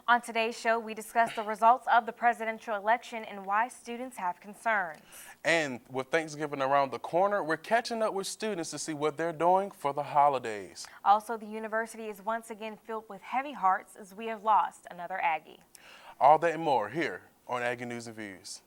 On today's show, we discuss the results of the presidential election and why students have concerns. And with Thanksgiving around the corner, we're catching up with students to see what they're doing for the holidays. Also, the university is once again filled with heavy hearts as we have lost another Aggie. All that and more here on Aggie News and Views.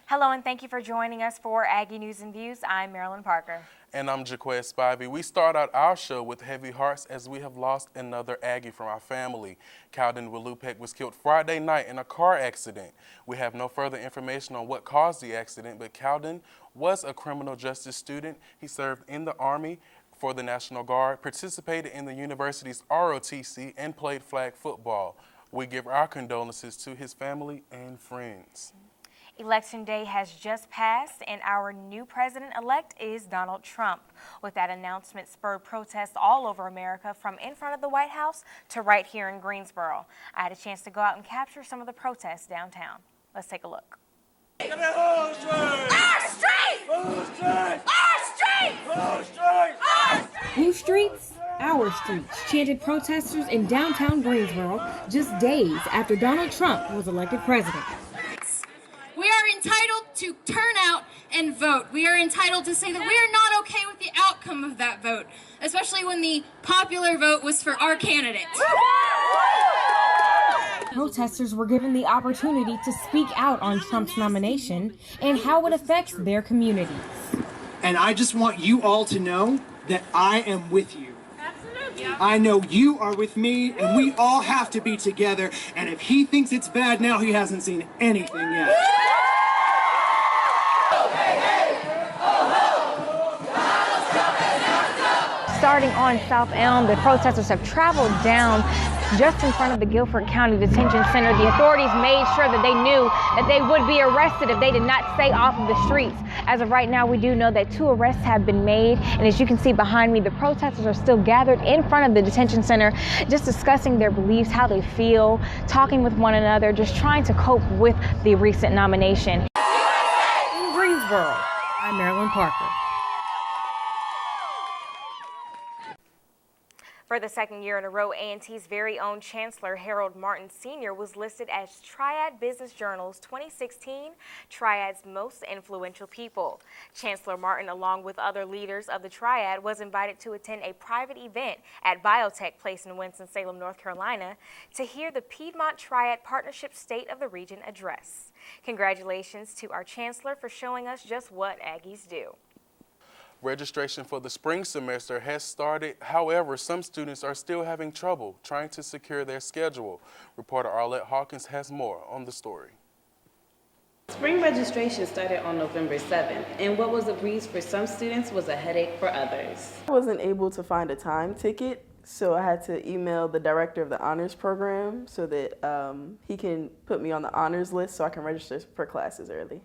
Hello and thank you for joining us for Aggie News and Views. I'm Marilyn Parker. And I'm Jaquez Spivey. We start out our show with heavy hearts as we have lost another Aggie from our family. Cowden Walupek was killed Friday night in a car accident. We have no further information on what caused the accident, but Cowden was a criminal justice student. He served in the Army for the National Guard, participated in the university's ROTC, and played flag football. We give our condolences to his family and friends. Election day has just passed and our new president-elect is Donald Trump. With that announcement spurred protests all over America from in front of the White House to right here in Greensboro. I had a chance to go out and capture some of the protests downtown. Let's take a look. Our street! Our street! Our street! Whose streets? Our streets, chanted protesters in downtown Greensboro just days after Donald Trump was elected president. We are entitled to turn out and vote. We are entitled to say that we are not okay with the outcome of that vote, especially when the popular vote was for our candidate. Protesters were given the opportunity to speak out on Trump's nomination and how it affects their communities. And I just want you all to know that I am with you. I know you are with me, and we all have to be together. And if he thinks it's bad now, he hasn't seen anything yet. Starting on South Elm, the protesters have traveled down just in front of the Guilford County Detention Center. The authorities made sure that they knew that they would be arrested if they did not stay off of the streets. As of right now, we do know that 2 arrests have been made. And as you can see behind me, the protesters are still gathered in front of the detention center, just discussing their beliefs, how they feel, talking with one another, just trying to cope with the recent nomination. In Greensboro, I'm Marilyn Parker. For the second year in a row, A&T's very own Chancellor Harold Martin Sr. was listed as Triad Business Journal's 2016 Triad's Most Influential People. Chancellor Martin, along with other leaders of the Triad, was invited to attend a private event at Biotech Place in Winston-Salem, North Carolina, to hear the Piedmont Triad Partnership State of the Region address. Congratulations to our Chancellor for showing us just what Aggies do. Registration for the spring semester has started. However, some students are still having trouble trying to secure their schedule. Reporter Arlette Hawkins has more on the story. Spring registration started on November 7th, and what was a breeze for some students was a headache for others. I wasn't able to find a time ticket, so I had to email the director of the honors program so that he can put me on the honors list so I can register for classes early.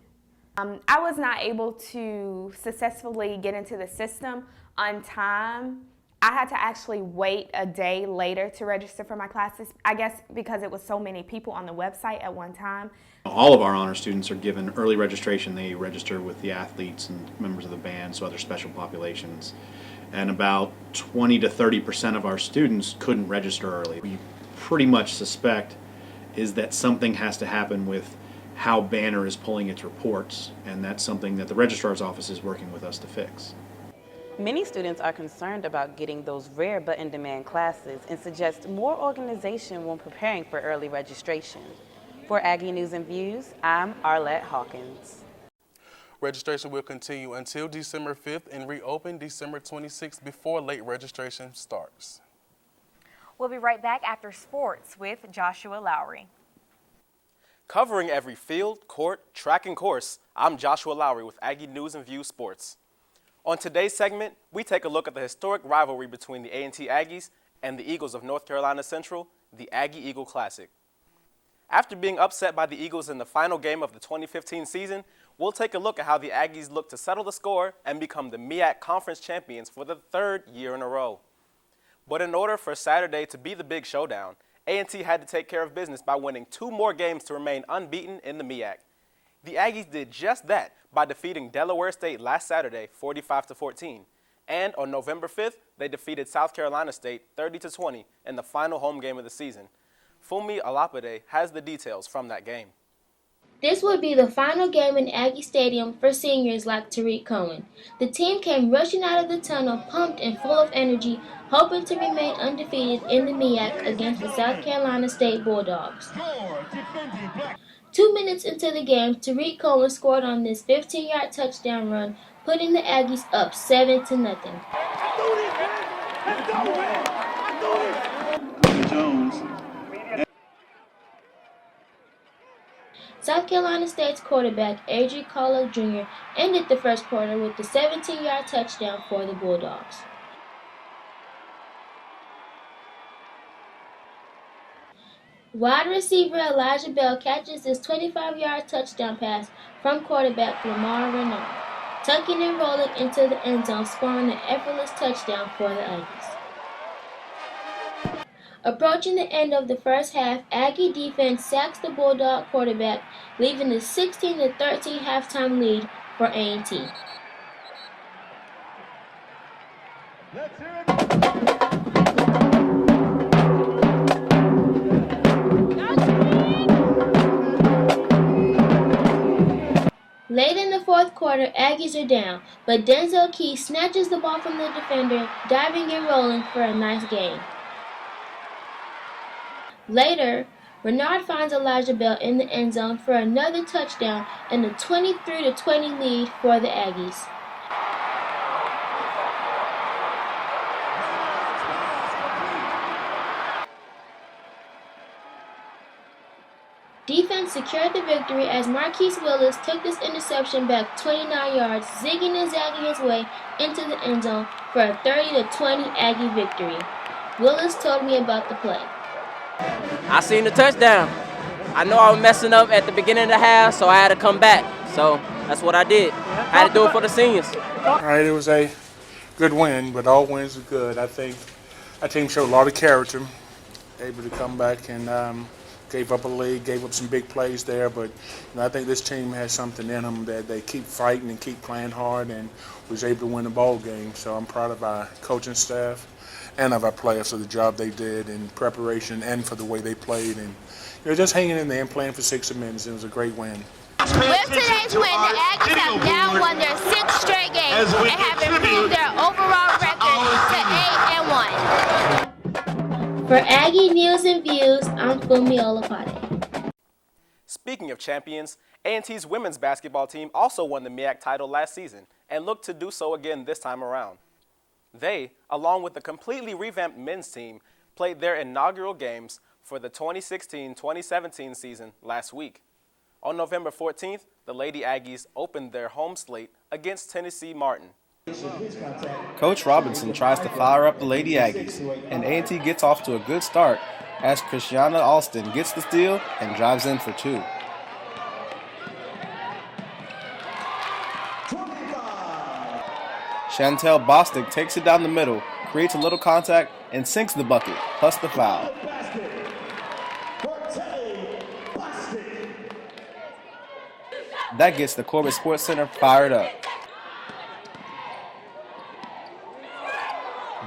I was not able to successfully get into the system on time. I had to actually wait a day later to register for my classes, I guess because it was so many people on the website at one time. All of our honor students are given early registration. They register with the athletes and members of the band, so other special populations. And about 20 to 30% of our students couldn't register early. We pretty much suspect is that something has to happen with how Banner is pulling its reports, and that's something that the registrar's office is working with us to fix. Many students are concerned about getting those rare but in-demand classes and suggest more organization when preparing for early registration. For Aggie News and Views, I'm Arlette Hawkins. Registration will continue until December 5th and reopen December 26th before late registration starts. We'll be right back after sports with Joshua Lowry. Covering every field, court, track, and course, I'm Joshua Lowry with Aggie News and Views Sports. On today's segment, we take a look at the historic rivalry between the A&T Aggies and the Eagles of North Carolina Central, the Aggie-Eagle Classic. After being upset by the Eagles in the final game of the 2015 season, we'll take a look at how the Aggies look to settle the score and become the MEAC Conference champions for the 3rd year in a row. But in order for Saturday to be the big showdown, A&T had to take care of business by winning 2 more games to remain unbeaten in the MEAC. The Aggies did just that by defeating Delaware State last Saturday 45-14. And on November 5th, they defeated South Carolina State 30-20 in the final home game of the season. Funmi Olapide has the details from that game. This would be the final game in Aggie Stadium for seniors like Tariq Cohen. The team came rushing out of the tunnel, pumped and full of energy, hoping to remain undefeated in the MEAC against the South Carolina State Bulldogs. 2 minutes into the game, Tariq Cohen scored on this 15-yard touchdown run, putting the Aggies up 7-0. Jones. South Carolina State's quarterback, Adrian Carlo Jr., ended the first quarter with the 17-yard touchdown for the Bulldogs. Wide receiver Elijah Bell catches his 25-yard touchdown pass from quarterback Lamar Renard, tucking and rolling into the end zone, scoring an effortless touchdown for the Aggies. Approaching the end of the first half, Aggie defense sacks the Bulldog quarterback, leaving a 16-13 halftime lead for A&T. Let's hear it. Late in the fourth quarter, Aggies are down, but Denzel Key snatches the ball from the defender, diving and rolling for a nice gain. Later, Renard finds Elijah Bell in the end zone for another touchdown and a 23-20 lead for the Aggies. Defense secured the victory as Marquise Willis took this interception back 29 yards, zigging and zagging his way into the end zone for a 30-20 Aggie victory. Willis told me about the play. I seen the touchdown. I know I was messing up at the beginning of the half, so I had to come back. So that's what I did. I had to do it for the seniors. All right, it was a good win, but all wins are good. I think our team showed a lot of character, able to come back and gave up a lead, gave up some big plays there, but I think this team has something in them that they keep fighting and keep playing hard and was able to win the ball game. So I'm proud of our coaching staff and of our players for the job they did in preparation and for the way they played, and just hanging in there and playing for 60 minutes. It was a great win. With today's win, the Aggies have now won their 6th straight games and have improved their overall record to 8-1. For Aggie News and Views, I'm Funmi Olapide. Speaking of champions, A&T's women's basketball team also won the MEAC title last season and look to do so again this time around. They, along with the completely revamped men's team, played their inaugural games for the 2016-2017 season last week. On November 14th, the Lady Aggies opened their home slate against Tennessee Martin. Coach Robinson tries to fire up the Lady Aggies, and A&T gets off to a good start as Christiana Alston gets the steal and drives in for 2. Chantel Bostic takes it down the middle, creates a little contact, and sinks the bucket, plus the foul. That gets the Corbett Sports Center fired up.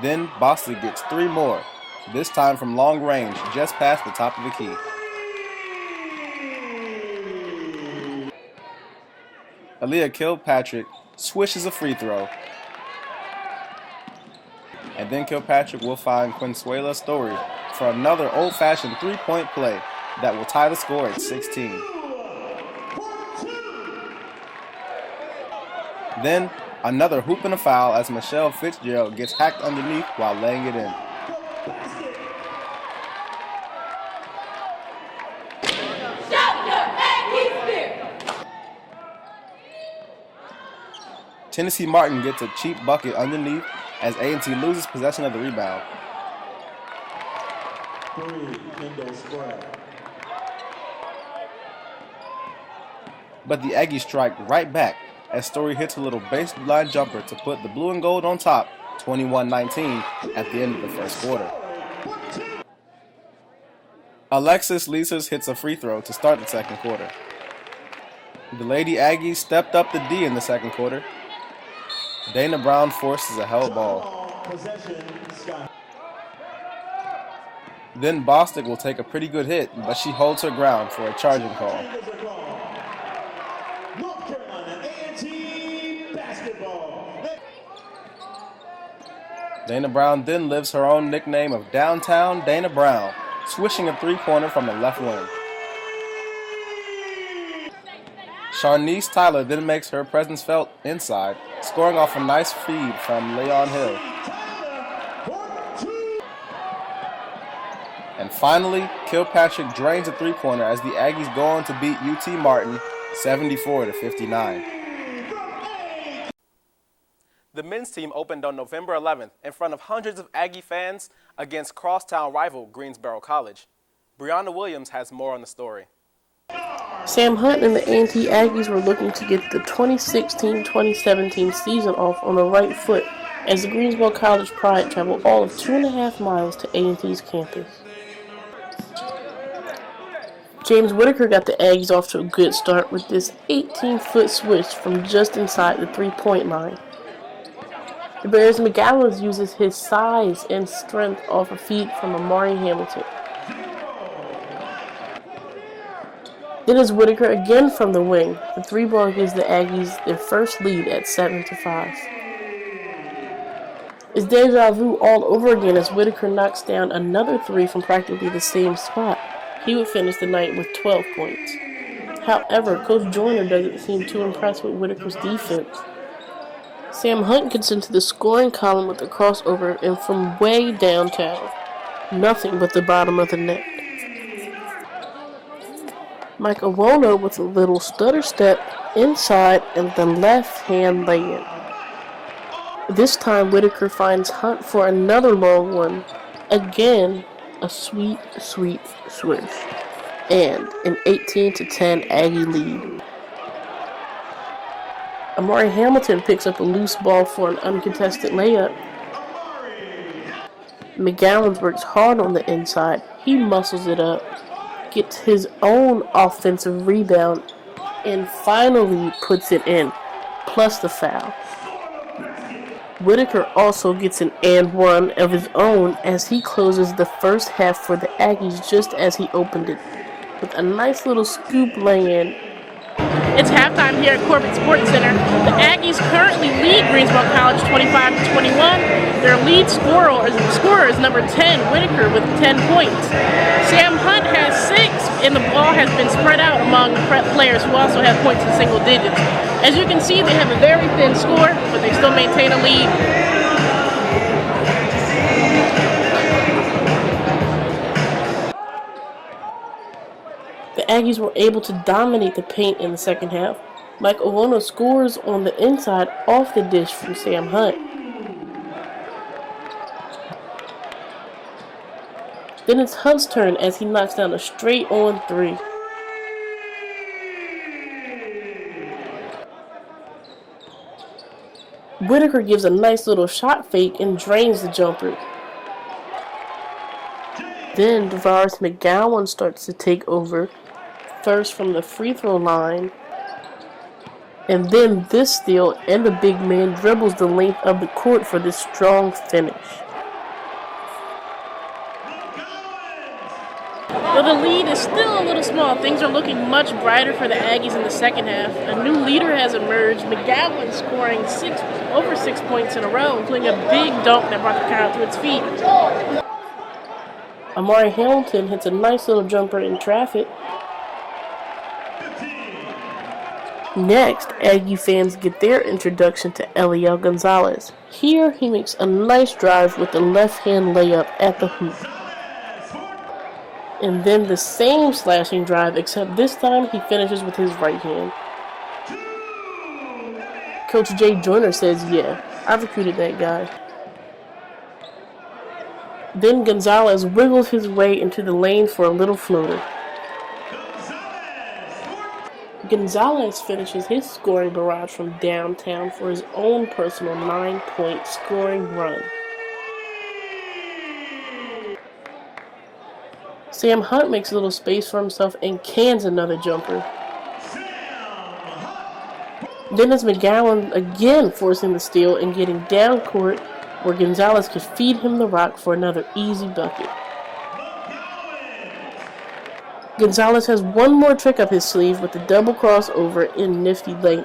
Then Bostic gets 3 more, this time from long range, just past the top of the key. Aaliyah Kilpatrick swishes a free throw. And then Kilpatrick will find Consuela Story for another old-fashioned 3-point play that will tie the score at 16. Then another hoop and a foul as Michelle Fitzgerald gets hacked underneath while laying it in. Tennessee Martin gets a cheap bucket underneath as A&T loses possession of the rebound. But the Aggies strike right back as Story hits a little baseline jumper to put the blue and gold on top, 21-19, at the end of the first quarter. Alexis Leasers hits a free throw to start the second quarter. The Lady Aggies stepped up the D in the second quarter. Dana Brown forces a held ball. Then Bostic will take a pretty good hit, but she holds her ground for a charging call. Dana Brown then lives her own nickname of Downtown Dana Brown, swishing a three-pointer from the left wing. Sharnice Tyler then makes her presence felt inside, scoring off a nice feed from Leon Hill. And finally, Kilpatrick drains a three-pointer as the Aggies go on to beat UT Martin 74-59. The men's team opened on November 11th in front of hundreds of Aggie fans against crosstown rival Greensboro College. Brianna Williams has more on the story. Sam Hunt and the A&T Aggies were looking to get the 2016-2017 season off on the right foot as the Greensboro College Pride traveled all of 2.5 miles to A&T's campus. James Whitaker got the Aggies off to a good start with this 18-foot switch from just inside the three-point line. The Bears' McGowan uses his size and strength off a feed from Amari Hamilton. Then is Whitaker again from the wing. The three ball gives the Aggies their first lead at 7-5. It's deja vu all over again as Whitaker knocks down another three from practically the same spot. He would finish the night with 12 points. However, Coach Joyner doesn't seem too impressed with Whitaker's defense. Sam Hunt gets into the scoring column with a crossover and from way downtown, nothing but the bottom of the net. Mike Awono with a little stutter step inside and the left-hand lay-in. This time Whitaker finds Hunt for another long one. Again, a sweet, sweet swish. And an 18-10 Aggie lead. Amari Hamilton picks up a loose ball for an uncontested layup. McGowan works hard on the inside. He muscles it up, gets his own offensive rebound, and finally puts it in, plus the foul. Whitaker also gets an and one of his own as he closes the first half for the Aggies just as he opened it, with a nice little scoop lay-in. It's halftime here at Corbett Sports Center. The Aggies currently lead Greensboro College 25-21. Their lead scorer is number 10, Whitaker, with 10 points. Sam Hunt has 6, and the ball has been spread out among players who also have points in single digits. As you can see, they have a very thin score, but they still maintain a lead. The Aggies were able to dominate the paint in the second half. Mike Owono scores on the inside off the dish from Sam Hunt. Then it's Hunt's turn as he knocks down a straight-on three. Whitaker gives a nice little shot fake and drains the jumper. Then DeVaris McGowan starts to take over, first from the free throw line, and then this steal and the big man dribbles the length of the court for this strong finish. Though the lead is still a little small, things are looking much brighter for the Aggies in the second half. A new leader has emerged, McGowan scoring over 6 points in a row, including a big dunk that brought the crowd to its feet. Amari Hamilton hits a nice little jumper in traffic. Next, Aggie fans get their introduction to Eliel Gonzalez. Here, he makes a nice drive with a left-hand layup at the hoop. And then the same slashing drive, except this time he finishes with his right hand. Coach Jay Joyner says, yeah, I recruited that guy. Then Gonzalez wiggles his way into the lane for a little floater. Gonzalez finishes his scoring barrage from downtown for his own personal 9-point scoring run. Sam Hunt makes a little space for himself and cans another jumper. Dennis McGowan again forcing the steal and getting down court where Gonzalez could feed him the rock for another easy bucket. Gonzalez has one more trick up his sleeve with the double crossover in nifty laying.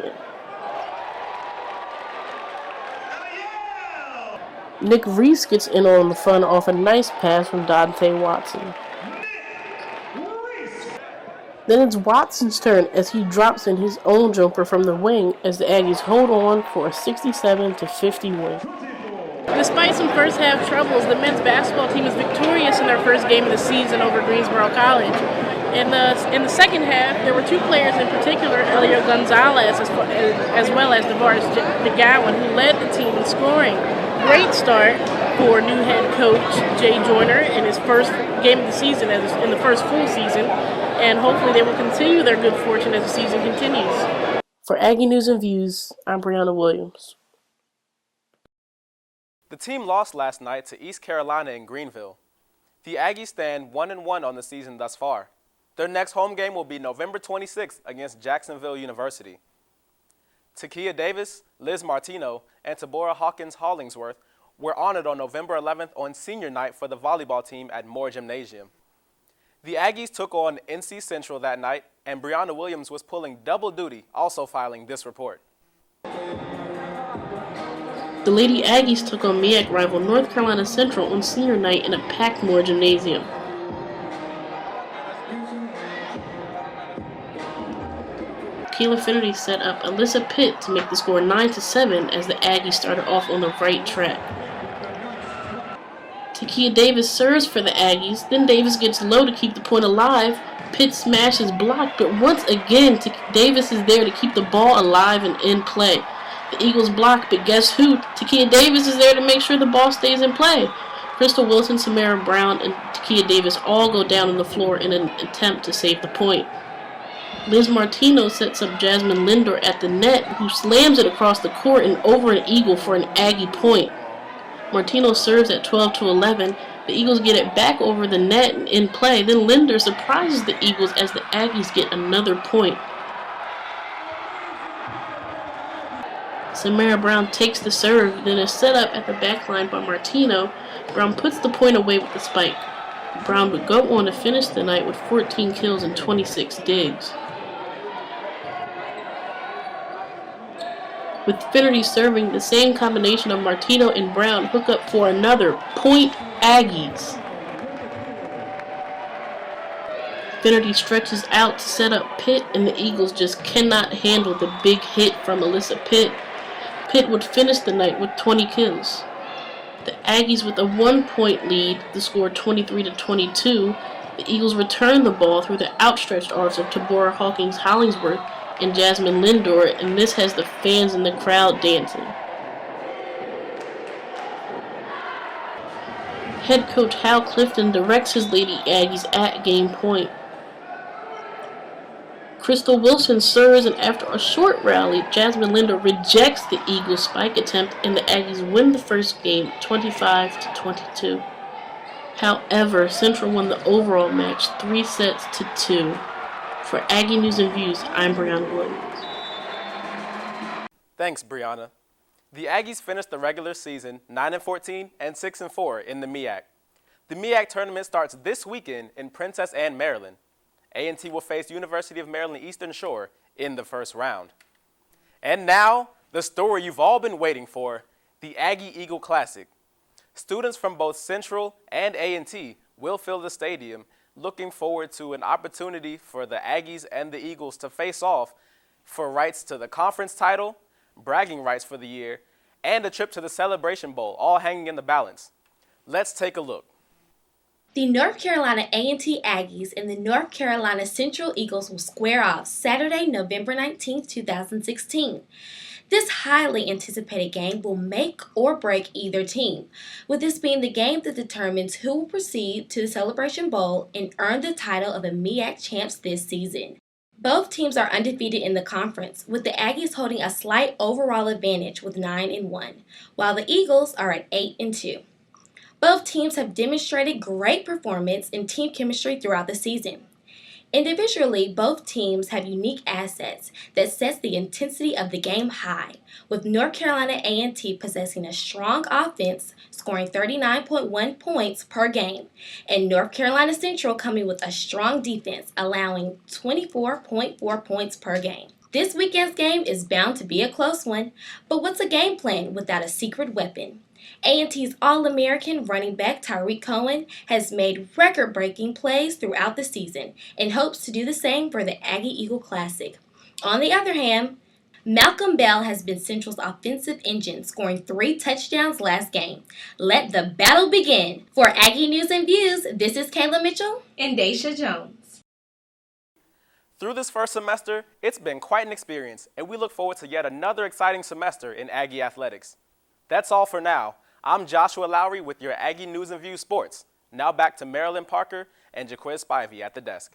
Nick Reese gets in on the fun off a nice pass from Dante Watson. Then it's Watson's turn as he drops in his own jumper from the wing as the Aggies hold on for a 67-50 win. Despite some first half troubles, the men's basketball team is victorious in their first game of the season over Greensboro College. In the second half, there were two players in particular, Elio Gonzalez as well as DeVaris McGowan, who led the team in scoring. Great start for new head coach Jay Joyner in his first game of the season, in the first full season, and hopefully they will continue their good fortune as the season continues. For Aggie News and Views, I'm Brianna Williams. The team lost last night to East Carolina in Greenville. The Aggies stand 1-1 on the season thus far. Their next home game will be November 26th against Jacksonville University. Takia Davis, Liz Martino, and Tabora Hawkins Hollingsworth were honored on November 11th on senior night for the volleyball team at Moore Gymnasium. The Aggies took on NC Central that night, and Brianna Williams was pulling double duty, also filing this report. The Lady Aggies took on MEAC rival North Carolina Central on senior night in a packed Moore Gymnasium. Kayla Finnerty set up Alyssa Pitt to make the score 9-7 as the Aggies started off on the right track. Takia Davis serves for the Aggies, then Davis gets low to keep the point alive. Pitt smashes blocked, but once again Davis is there to keep the ball alive and in play. The Eagles block, but guess who? Takia Davis is there to make sure the ball stays in play. Crystal Wilson, Samara Brown, and Takia Davis all go down on the floor in an attempt to save the point. Liz Martino sets up Jasmine Lindor at the net, who slams it across the court and over an Eagle for an Aggie point. Martino serves at 12-11. The Eagles get it back over the net and in play. Then Lindor surprises the Eagles as the Aggies get another point. Samara Brown takes the serve, then is set up at the back line by Martino. Brown puts the point away with the spike. Brown would go on to finish the night with 14 kills and 26 digs. With Finnerty serving, the same combination of Martino and Brown hook up for another point Aggies. Finnerty stretches out to set up Pitt, and the Eagles just cannot handle the big hit from Alyssa Pitt. Pitt would finish the night with 20 kills. The Aggies with a 1-point lead, the score 23-22. The Eagles return the ball through the outstretched arms of Tabora Hawkins Hollingsworth and Jasmine Lindor, and this has the fans in the crowd dancing. Head coach Hal Clifton directs his Lady Aggies at game point. Crystal Wilson serves, and after a short rally, Jasmine Lindor rejects the Eagles' spike attempt, and the Aggies win the first game 25-22. However, Central won the overall match 3-2. For Aggie News and Views, I'm Brianna Williams. Thanks, Brianna. The Aggies finished the regular season 9-14 and 6-4 in the MEAC. The MEAC tournament starts this weekend in Princess Anne, Maryland. A&T will face University of Maryland Eastern Shore in the first round. And now, the story you've all been waiting for, the Aggie Eagle Classic. Students from both Central and A&T will fill the stadium, looking forward to an opportunity for the Aggies and the Eagles to face off for rights to the conference title, bragging rights for the year, and a trip to the Celebration Bowl, all hanging in the balance. Let's take a look. The North Carolina A&T Aggies and the North Carolina Central Eagles will square off Saturday, November 19, 2016. This highly anticipated game will make or break either team, with this being the game that determines who will proceed to the Celebration Bowl and earn the title of the MEAC champs this season. Both teams are undefeated in the conference, with the Aggies holding a slight overall advantage with 9-1, while the Eagles are at 8-2. Both teams have demonstrated great performance and team chemistry throughout the season. Individually, both teams have unique assets that sets the intensity of the game high, with North Carolina A&T possessing a strong offense, scoring 39.1 points per game, and North Carolina Central coming with a strong defense, allowing 24.4 points per game. This weekend's game is bound to be a close one, but what's a game plan without a secret weapon? A&T's All-American running back Tariq Cohen has made record-breaking plays throughout the season and hopes to do the same for the Aggie Eagle Classic. On the other hand, Malcolm Bell has been Central's offensive engine, scoring 3 touchdowns last game. Let the battle begin. For Aggie News and Views, this is Kayla Mitchell and Daisha Jones. Through this first semester, it's been quite an experience, and we look forward to yet another exciting semester in Aggie athletics. That's all for now. I'm Joshua Lowry with your Aggie News and Views Sports. Now back to Marilyn Parker and Jaquiz Spivey at the desk.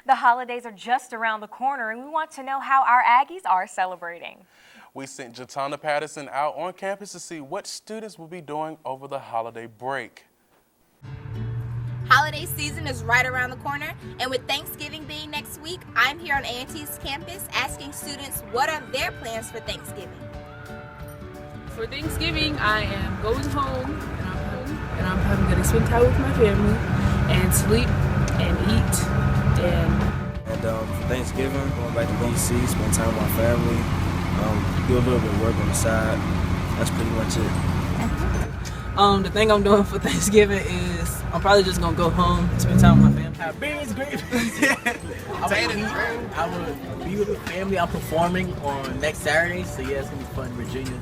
The holidays are just around the corner, and we want to know how our Aggies are celebrating. We sent Jatana Patterson out on campus to see what students will be doing over the holiday break. Holiday season is right around the corner, and with Thanksgiving being next week, I'm here on A&T's campus asking students what are their plans for Thanksgiving. For Thanksgiving, I am going home, and I'm probably going to spend time with my family and sleep and eat. And for Thanksgiving, going back to DC, spend time with my family, do a little bit of work on the side. That's pretty much it. The thing I'm doing for Thanksgiving is I'm probably just gonna go home, spend time with my family. Have beans, gravy. I will be with the family. I'm performing on next Saturday, so yeah, it's gonna be fun in Virginia.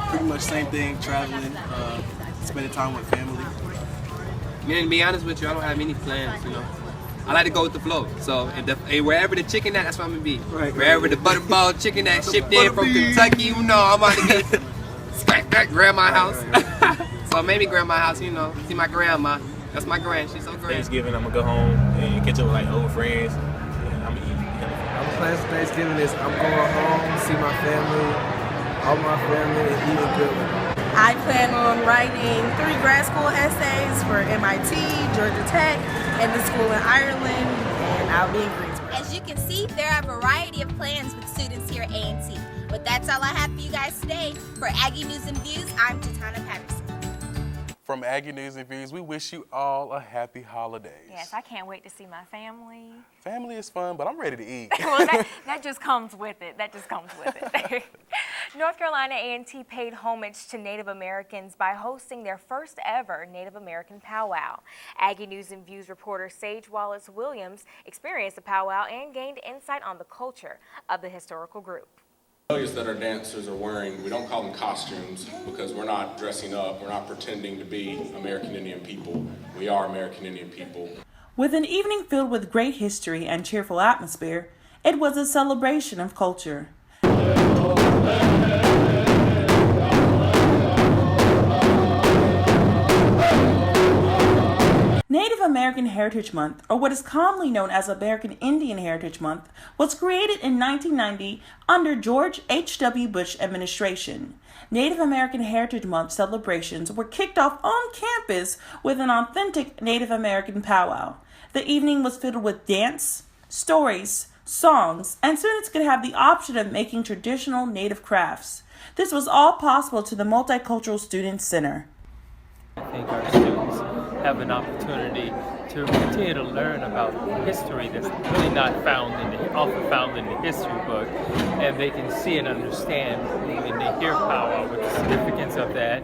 Pretty much same thing, traveling, spending time with family. Man, to be honest with you, I don't have any plans, you know. I like to go with the flow. So wherever the chicken at, that's where I'm gonna be. Right. Wherever the butterball chicken that shipped in from Kentucky, you know, I'm about to get at grandma's house. So maybe grandma's house, you know, see my grandma. That's my grand. She's so great. Thanksgiving, I'm gonna go home and catch up with like old friends. And I'm gonna eat. My plans for Thanksgiving is I'm going home, see my family, all my family, and eat a good one. I plan on writing 3 grad school essays for MIT, Georgia Tech, and the school in Ireland, and I'll be in Greensboro. As you can see, there are a variety of plans with students here at A&T. But that's all I have for you guys today. For Aggie News and Views, I'm Jatana Patterson. From Aggie News and Views, we wish you all a happy holidays. Yes, I can't wait to see my family. Family is fun, but I'm ready to eat. Well, that just comes with it. That just comes with it. North Carolina A&T paid homage to Native Americans by hosting their first ever Native American powwow. Aggie News and Views reporter Sage Wallace Williams experienced the powwow and gained insight on the culture of the historical group. Clothes that our dancers are wearing, we don't call them costumes because we're not dressing up, we're not pretending to be American Indian people. We are American Indian people. With an evening filled with great history and cheerful atmosphere, it was a celebration of culture. Native American Heritage Month, or what is commonly known as American Indian Heritage Month, was created in 1990 under George H.W. Bush administration. Native American Heritage Month celebrations were kicked off on campus with an authentic Native American powwow. The evening was filled with dance, stories, songs, and students could have the option of making traditional Native crafts. This was all possible to the Multicultural Student Center. I think our students have an opportunity to continue to learn about history that's really not often found in the history book, and they can see and understand when they hear powwow with the significance of that.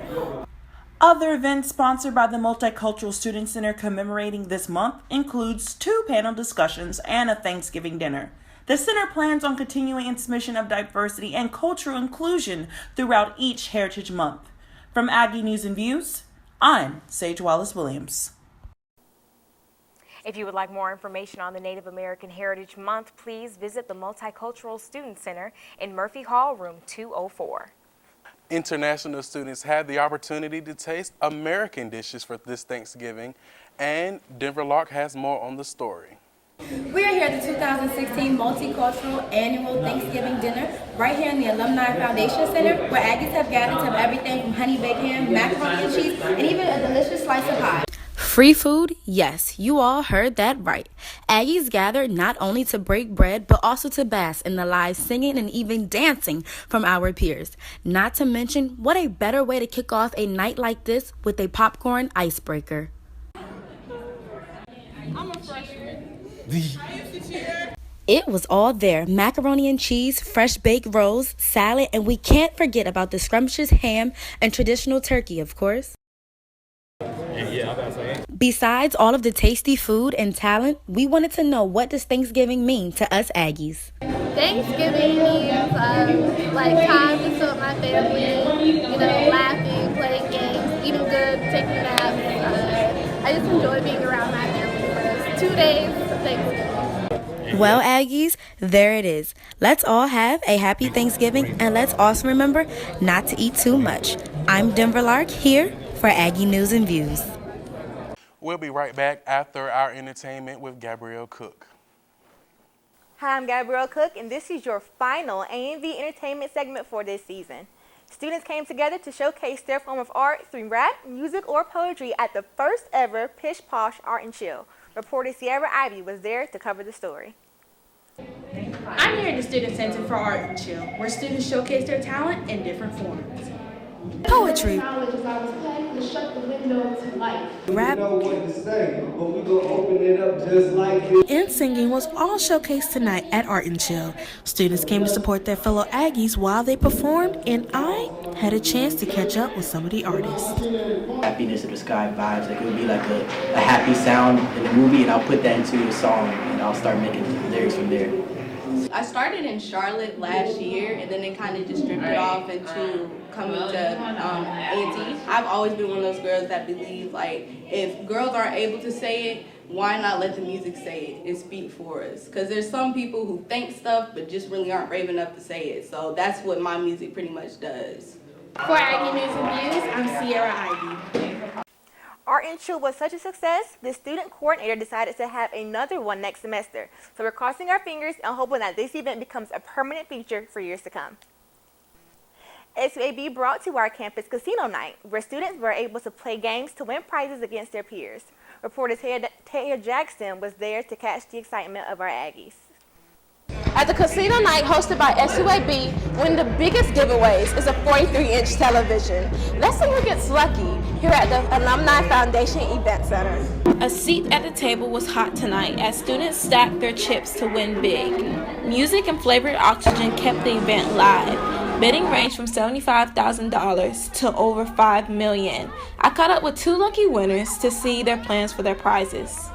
Other events sponsored by the Multicultural Student Center commemorating this month includes 2 panel discussions and a Thanksgiving dinner. The center plans on continuing its mission of diversity and cultural inclusion throughout each Heritage Month. From Aggie News and Views, I'm Sage Wallace Williams. If you would like more information on the Native American Heritage Month, please visit the Multicultural Student Center in Murphy Hall, room 204. International students had the opportunity to taste American dishes for this Thanksgiving, and Denver Lark has more on the story. We are here at the 2016 Multicultural Annual Thanksgiving Dinner right here in the Alumni Foundation Center, where Aggies have gathered to have everything from honey baked ham, macaroni and cheese, and even a delicious slice of pie. Free food? Yes, you all heard that right. Aggies gathered not only to break bread, but also to bask in the live singing and even dancing from our peers. Not to mention, what a better way to kick off a night like this with a popcorn icebreaker. It was all there. Macaroni and cheese, fresh baked rolls, salad, and we can't forget about the scrumptious ham and traditional turkey, of course. Besides all of the tasty food and talent, we wanted to know, what does Thanksgiving mean to us Aggies? Thanksgiving means like time to spend with my family, laughing, playing games, eating good, taking naps. I just enjoy being around my family for 2 days of Thanksgiving. Well, Aggies, there it is. Let's all have a happy Thanksgiving, and let's also remember not to eat too much. I'm Denver Lark, here for Aggie News and Views. We'll be right back after our entertainment with Gabrielle Cook. Hi, I'm Gabrielle Cook, and this is your final A&V entertainment segment for this season. Students came together to showcase their form of art through rap, music, or poetry at the first ever Pish Posh Art and Chill. Reporter Sierra Ivy was there to cover the story. I'm here at the Student Center for Art and Chill, where students showcase their talent in different forms. Poetry, rap, and singing was all showcased tonight at Art and Chill. Students came to support their fellow Aggies while they performed, and I had a chance to catch up with some of the artists. Happiness of the Sky vibes, like it would be like a happy sound in the movie, and I'll put that into a song, and I'll start making lyrics from there. I started in Charlotte last year, and then it kind of just drifted off into coming to A&T. I've always been one of those girls that believe, like, if girls aren't able to say it, why not let the music say it and speak for us? Because there's some people who think stuff but just really aren't brave enough to say it. So that's what my music pretty much does. For Aggie News and Views, I'm Sierra Ivy. Art and Chill was such a success, the student coordinator decided to have another one next semester. So we're crossing our fingers and hoping that this event becomes a permanent feature for years to come. SUAB brought to our campus Casino Night, where students were able to play games to win prizes against their peers. Reporter Taya Jackson was there to catch the excitement of our Aggies. At the Casino Night hosted by SUAB, one of the biggest giveaways is a 43-inch television. Let's see who gets lucky here at the Alumni Foundation Event Center. A seat at the table was hot tonight as students stacked their chips to win big. Music and flavored oxygen kept the event live. Bidding ranged from $75,000 to over $5 million. I caught up with two lucky winners to see their plans for their prizes.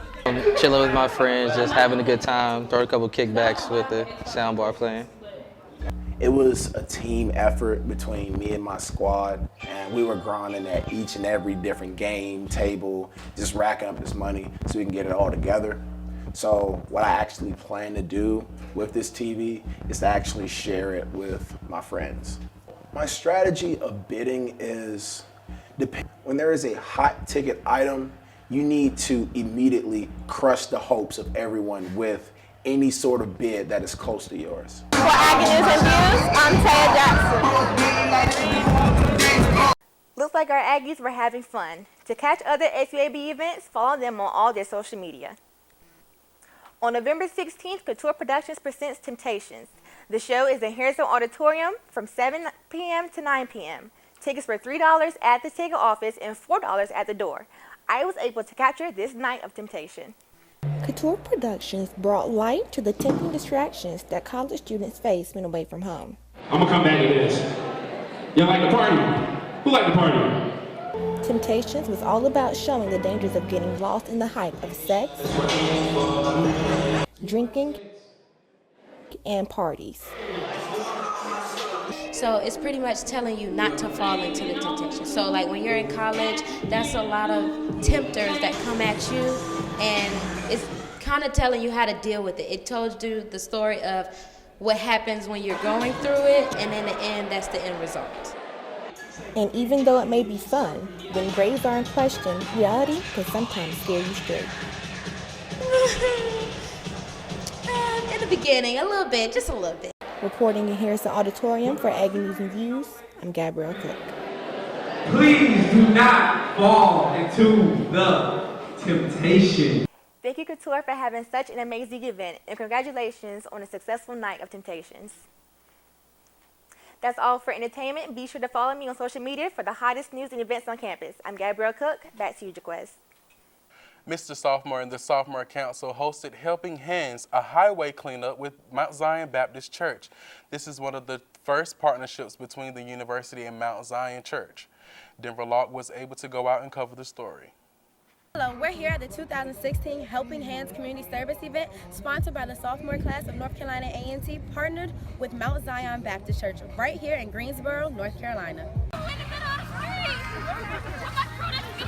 Chilling with my friends, just having a good time, throw a couple kickbacks with the soundbar playing. It was a team effort between me and my squad, and we were grinding at each and every different game, table, just racking up this money so we can get it all together. So what I actually plan to do with this TV is to actually share it with my friends. My strategy of bidding is, when there is a hot ticket item, you need to immediately crush the hopes of everyone with any sort of bid that is close to yours. For Aggie News and Views, I'm Taya Jackson. Looks like our Aggies were having fun. To catch other SUAB events, follow them on all their social media. On November 16th, Couture Productions presents Temptations. The show is in Harrison Auditorium from 7 p.m. to 9 p.m. Tickets were $3 at the ticket office and $4 at the door. I was able to capture this night of temptation. Couture Productions brought light to the tempting distractions that college students face when away from home. I'm gonna come back to this. Y'all like the party? Who like the party? Temptations was all about showing the dangers of getting lost in the hype of sex, drinking, and parties. So it's pretty much telling you not to fall into the temptation. So like when you're in college, that's a lot of tempters that come at you, and it's kind of telling you how to deal with it. It told you the story of what happens when you're going through it, and in the end, that's the end result. And even though it may be fun, when grades are in question, reality can sometimes scare you straight. In the beginning, a little bit, just a little bit. Reporting in Harrison Auditorium for Aggie News and Views, I'm Gabrielle Cook. Please do not fall into the Temptation. Thank you, Couture, for having such an amazing event, and congratulations on a successful night of Temptations. That's all for entertainment. Be sure to follow me on social media for the hottest news and events on campus. I'm Gabrielle Cook. Back to you, Jaquez. Mr. Sophomore and the Sophomore Council hosted Helping Hands, a highway cleanup with Mount Zion Baptist Church. This is one of the first partnerships between the university and Mount Zion Church. Denver Locke was able to go out and cover the story. Hello, we're here at the 2016 Helping Hands Community Service event sponsored by the sophomore class of North Carolina A&T, partnered with Mount Zion Baptist Church right here in Greensboro, North Carolina.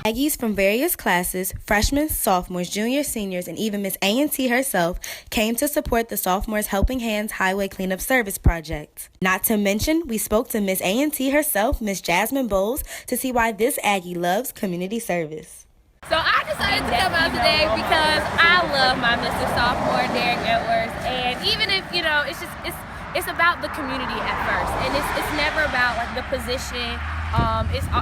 Aggies from various classes, freshmen, sophomores, juniors, seniors, and even Miss A&T herself came to support the Sophomores Helping Hands Highway Cleanup Service Project. Not to mention, we spoke to Miss A&T herself, Miss Jasmine Bowles, to see why this Aggie loves community service. So I decided to come out today because I love my Mr. Sophomore, Derek Edwards, and even if, you know, it's about the community at first, and it's never about like the position.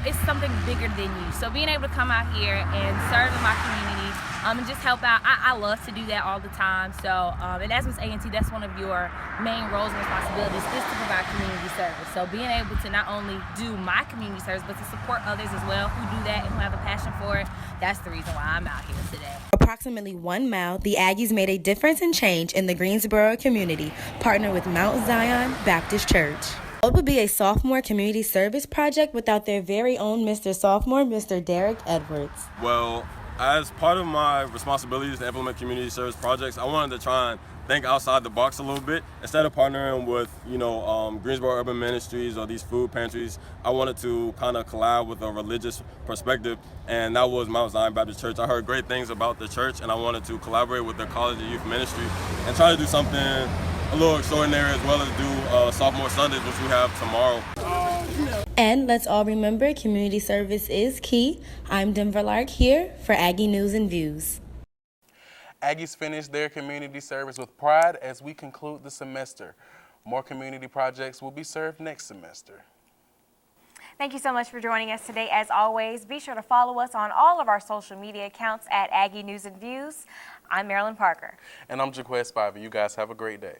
It's something bigger than you. So being able to come out here and serve in my community and just help out, I love to do that all the time. So and as Ms. A&T, that's one of your main roles and responsibilities is to provide community service. So being able to not only do my community service, but to support others as well who do that and who have a passion for it, that's the reason why I'm out here today. Approximately 1 mile, the Aggies made a difference and change in the Greensboro community, partnered with Mount Zion Baptist Church. What would be a sophomore community service project without their very own Mr. Sophomore, Mr. Derek Edwards? Well, as part of my responsibilities to implement community service projects, I wanted to try and think outside the box a little bit. Instead of partnering with, Greensboro Urban Ministries or these food pantries, I wanted to kind of collab with a religious perspective, and that was Mount Zion Baptist Church. I heard great things about the church, and I wanted to collaborate with their college and youth ministry and try to do something a little extraordinary, as well as do Sophomore Sundays, which we have tomorrow. And let's all remember, community service is key. I'm Denver Lark here for Aggie News and Views. Aggies finished their community service with pride as we conclude the semester. More community projects will be served next semester. Thank you so much for joining us today. As always, be sure to follow us on all of our social media accounts at Aggie News and Views. I'm Marilyn Parker. And I'm Jaquez Spivey. You guys have a great day.